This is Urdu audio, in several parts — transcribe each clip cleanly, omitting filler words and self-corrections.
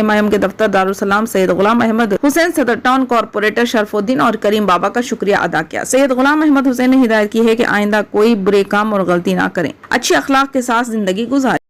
MIM کے دفتر دارالسلام سید غلام احمد حسین صدر ٹاؤن کارپوریٹر شرف الدین اور کریم بابا کا شکریہ ادا کیا. سید غلام احمد حسین نے ہدایت کی ہے کہ آئندہ کوئی برے کام اور غلطی نہ کریں, اچھے اخلاق کے ساتھ زندگی گزاریں.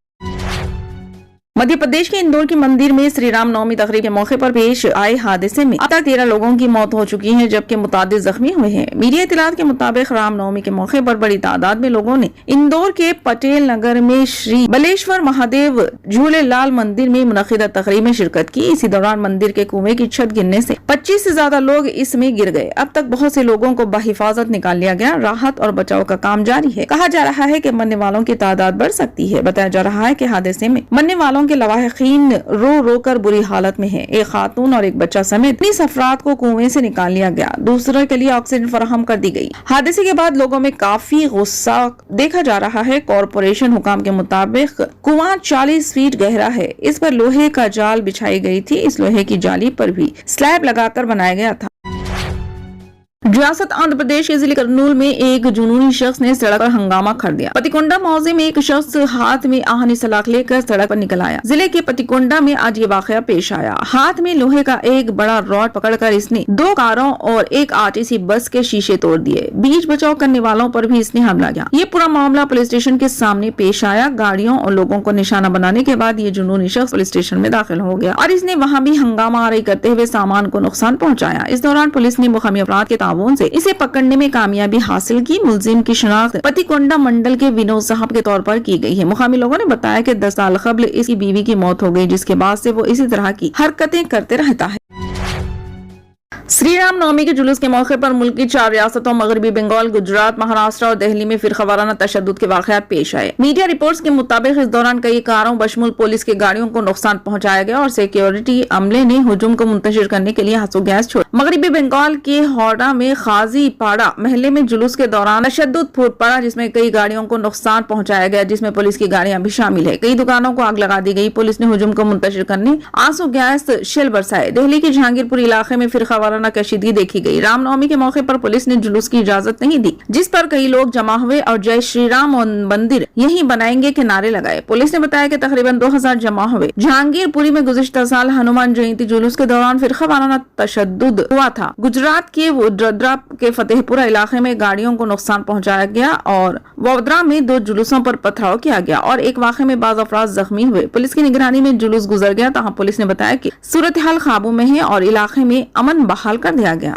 مدھیہ پردیش کے اندور کے مندر میں سری رام نومی تقریب کے موقع پر پیش آئے حادثے میں اب تک 13 لوگوں کی موت ہو چکی ہے جبکہ متعدد زخمی ہوئے ہیں. میڈیا اطلاعات کے مطابق رام نومی کے موقع پر بڑی تعداد میں لوگوں نے اندور کے پٹیل نگر میں شری بلیشور مہادیو جھولے لال مندر میں منعقدہ تقریب میں شرکت کی. اسی دوران مندر کے کنویں کی چھت گرنے سے 25 سے زیادہ لوگ اس میں گر گئے. اب تک بہت سے لوگوں کو بحفاظت نکال لیا گیا. راحت اور بچاؤ کا کام جاری ہے. کہا جا رہا ہے کہ مرنے والوں کی تعداد بڑھ سکتی ہے. بتایا جا رہا ہے کہ حادثے میں مرنے والوں کے لواحقین رو رو کر بری حالت میں ہے. ایک خاتون اور ایک بچہ سمیت 19 افراد کو کنویں سے نکال لیا گیا. دوسرے کے لیے آکسیجن فراہم کر دی گئی. حادثے کے بعد لوگوں میں کافی غصہ دیکھا جا رہا ہے. کارپوریشن حکام کے مطابق کنواں 40 فیٹ گہرا ہے. اس پر لوہے کا جال بچھائی گئی تھی. اس لوہے کی جالی پر بھی سلیب لگا کر بنایا گیا تھا. ریاست آندھرا پردیش کے ضلع کرنول میں ایک جنونی شخص نے سڑک پر ہنگامہ کر دیا. پتیکونڈا موضع میں ایک شخص ہاتھ میں آہنی سلاخ لے کر سڑک پر نکل آیا. ضلع کے پتیکونڈا میں آج یہ واقعہ پیش آیا. ہاتھ میں لوہے کا ایک بڑا راڈ پکڑ کر اس نے 2 کاروں اور ایک RTC بس کے شیشے توڑ دیے. بیچ بچاؤ کرنے والوں پر بھی اس نے حملہ کیا. یہ پورا معاملہ پولیس اسٹیشن کے سامنے پیش آیا. گاڑیوں اور لوگوں کو نشانہ بنانے کے بعد یہ جنونی شخص پولیس اسٹیشن میں داخل ہو گیا اور اس نے وہاں بھی ہنگامہ آرائی کرتے ہوئے سامان کو نقصان پہنچایا. اس دوران پولیس نے مقامی افراد کے تعاون سے اسے پکڑنے میں کامیابی حاصل کی. ملزم کی شناخت پتیکونڈا منڈل کے ونود صاحب کے طور پر کی گئی ہے. مقامی لوگوں نے بتایا کہ 10 سال قبل اس کی بیوی کی موت ہو گئی جس کے بعد سے وہ اسی طرح کی حرکتیں کرتے رہتا ہے. سری رام نومی کے جلوس کے موقع پر ملک کی 4 ریاستوں مغربی بنگال، گجرات، مہاراشٹر اور دہلی میں فرقہ وارانہ تشدد کے واقعات پیش آئے. میڈیا رپورٹس کے مطابق اس دوران کئی کاروں بشمول پولیس کی گاڑیوں کو نقصان پہنچایا گیا اور سیکیورٹی عملے نے ہجوم کو منتشر کرنے کے لیے آنسو گیس چھوڑا. مغربی بنگال کے ہاوڑا میں قاضی پاڑا محلے میں جلوس کے دوران تشدد پھوٹ پڑا جس میں کئی گاڑیوں کو نقصان پہنچایا گیا جس میں پولیس کی گاڑیاں بھی شامل ہے. کئی دکانوں کو آگ لگا دی گئی. پولیس نے ہجوم کو منتشر کرنے آنسو گیس شیل برسائے. دہلی کے جہانگیر پور علاقے میں فرقہ وارانہ کشیدگی دیکھی گئی. رام نومی کے موقع پر پولیس نے جلوس کی اجازت نہیں دی جس پر کئی لوگ جمع ہوئے اور جے شری رام مندر یہی بنائیں گے کے نعرے لگائے. پولیس نے بتایا کہ تقریباً 2000 جمع ہوئے. جہانگیر پوری میں گزشتہ سال ہنومان جینتی جلوس کے دوران فرقہ وارانہ تشدد ہوا تھا. گجرات کے وڈودرا کے فتح پورہ علاقے میں گاڑیوں کو نقصان پہنچایا گیا اور وڈودرا میں 2 جلوسوں پر پتھراؤ کیا گیا اور ایک واقعے میں بعض افراد زخمی ہوئے. پولیس کی نگرانی میں جلوس گزر گیا. تاہم پولیس نے بتایا کہ صورتحال قابو میں ہے اور علاقے میں امن بحال کر دیا گیا.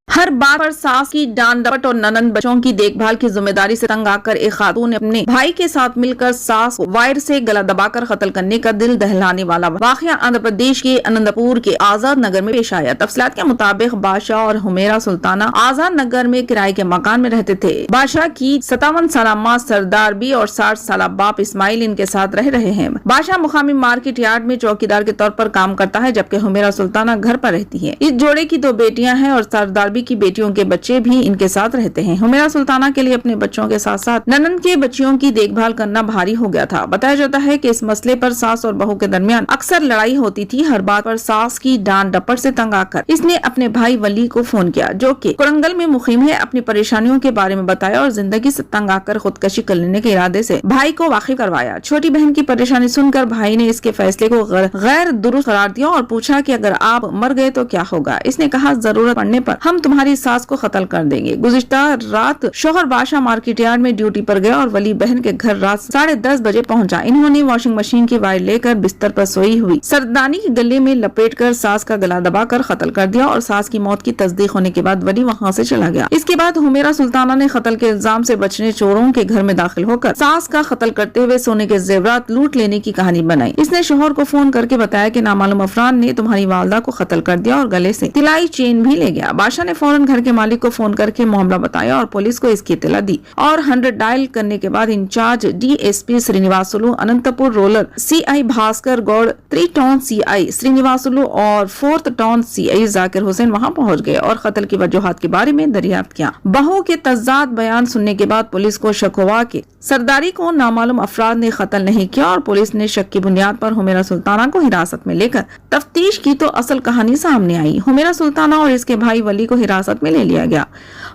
ہر بات پر ساس کی ڈانٹ ڈپٹ اور ننند بچوں کی دیکھ بھال کی ذمہ داری سے تنگ آ کر ایک خاتون نے اپنے بھائی کے ساتھ مل کر ساس کو وائر سے گلا دبا کر قتل کرنے کا دل دہلانے والا واقعہ آندھرا پردیش کے اننت پور کے آزاد نگر میں پیش آیا. تفصیلات کے مطابق بادشاہ اور حمیرہ سلطانہ آزاد نگر میں کرائے کے مکان میں رہتے تھے. بادشاہ کی 57 سالہ ماں سردار بی اور 60 سالہ باپ اسماعیل ان کے ساتھ رہ رہے ہیں. بادشاہ مقامی مارکیٹ یارڈ میں چوکیدار کے طور پر کام کرتا ہے جبکہ حمیرہ سلطانہ گھر پر رہتی ہے. اس جوڑے کی 2 بیٹیاں ہیں اور سردار بی کی بیٹیوں کے بچے بھی ان کے ساتھ رہتے ہیں. حمیرہ سلطانہ کے لیے اپنے بچوں کے ساتھ ساتھ ننند کے بچیوں کی دیکھ بھال کرنا بھاری ہو گیا تھا. بتایا جاتا ہے کہ اس مسئلے پر ساس اور بہو کے درمیان اکثر لڑائی ہوتی تھی. ہر بات پر ساس کی ڈانٹ ڈپٹ سے تنگ آ کر اس نے اپنے بھائی ولی کو فون کیا جو کہ کرنگل میں مقیم ہے. اپنی پریشانیوں کے بارے میں بتایا اور زندگی سے تنگ آ کر خودکشی کر لینے کے ارادے سے بھائی کو واقف کروایا. چھوٹی بہن کی پریشانی سن کر بھائی نے اس کے فیصلے کو غیر درست قرار دیا اور پوچھا کہ اگر آپ مر گئے تو کیا ہوگا. اس نے کہا ضرورت پڑنے پر ہم تمہاری ساس کو قتل کر دیں گے. گزشتہ رات شوہر بادشاہ مارکیٹ یارڈ میں ڈیوٹی پر گیا اور ولی بہن کے گھر رات 10:30 بجے پہنچا. انہوں نے واشنگ مشین کی وائر لے کر بستر پر سوئی ہوئی سردانی کے گلے میں لپیٹ کر ساس کا گلا دبا کر قتل کر دیا اور ساس کی موت کی تصدیق ہونے کے بعد ولی وہاں سے چلا گیا. اس کے بعد حمیرہ سلطانہ نے قتل کے الزام سے بچنے چوروں کے گھر میں داخل ہو کر ساس کا قتل کرتے ہوئے سونے کے زیورات لوٹ لینے کی کہانی بنائی. اس نے شوہر کو فون کر کے بتایا کہ نامعلوم افراد نے تمہاری والدہ کو قتل کر دیا اور گلے سے طلائی چین بھی لے گیا. بادشاہ نے فوراً گھر کے مالک کو فون کر کے معاملہ بتایا اور پولیس کو اس کی اطلاع دی اور 100 ڈائل کرنے کے بعد incharge DSP Srinivasulu, Anantapur rural CI Bhaskar Goud, 3 town CI Srinivasulu اور 4 ٹاؤن CI ذاکر حسین وہاں پہنچ گئے اور قتل کی وجوہات کے بارے میں دریافت کیا. بہو کے تضاد بیان سننے کے بعد پولیس کو شک ہوا کہ سرداری کو نامعلوم افراد نے قتل نہیں کیا اور پولیس نے شک کی بنیاد پر حمیرہ سلطانہ کو حراست میں لے کر تفتیش کی تو اصل کہانی سامنے آئی. حمیرہ سلطانہ اور اس کے بھائی ولی کو حراست حراست میں لے لیا گیا۔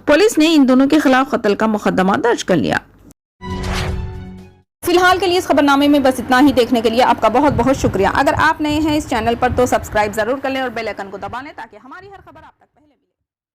پولیس نے ان دونوں کے خلاف قتل کا مقدمہ درج کر لیا۔ فی الحال کے لیے اس خبرنامے میں بس اتنا ہی۔ دیکھنے کے لیے آپ کا بہت بہت شکریہ۔ اگر آپ نئے ہیں اس چینل پر تو سبسکرائب ضرور کر لیں اور بیل آئیکن کو دبا لیں تاکہ ہماری ہر خبر آپ تک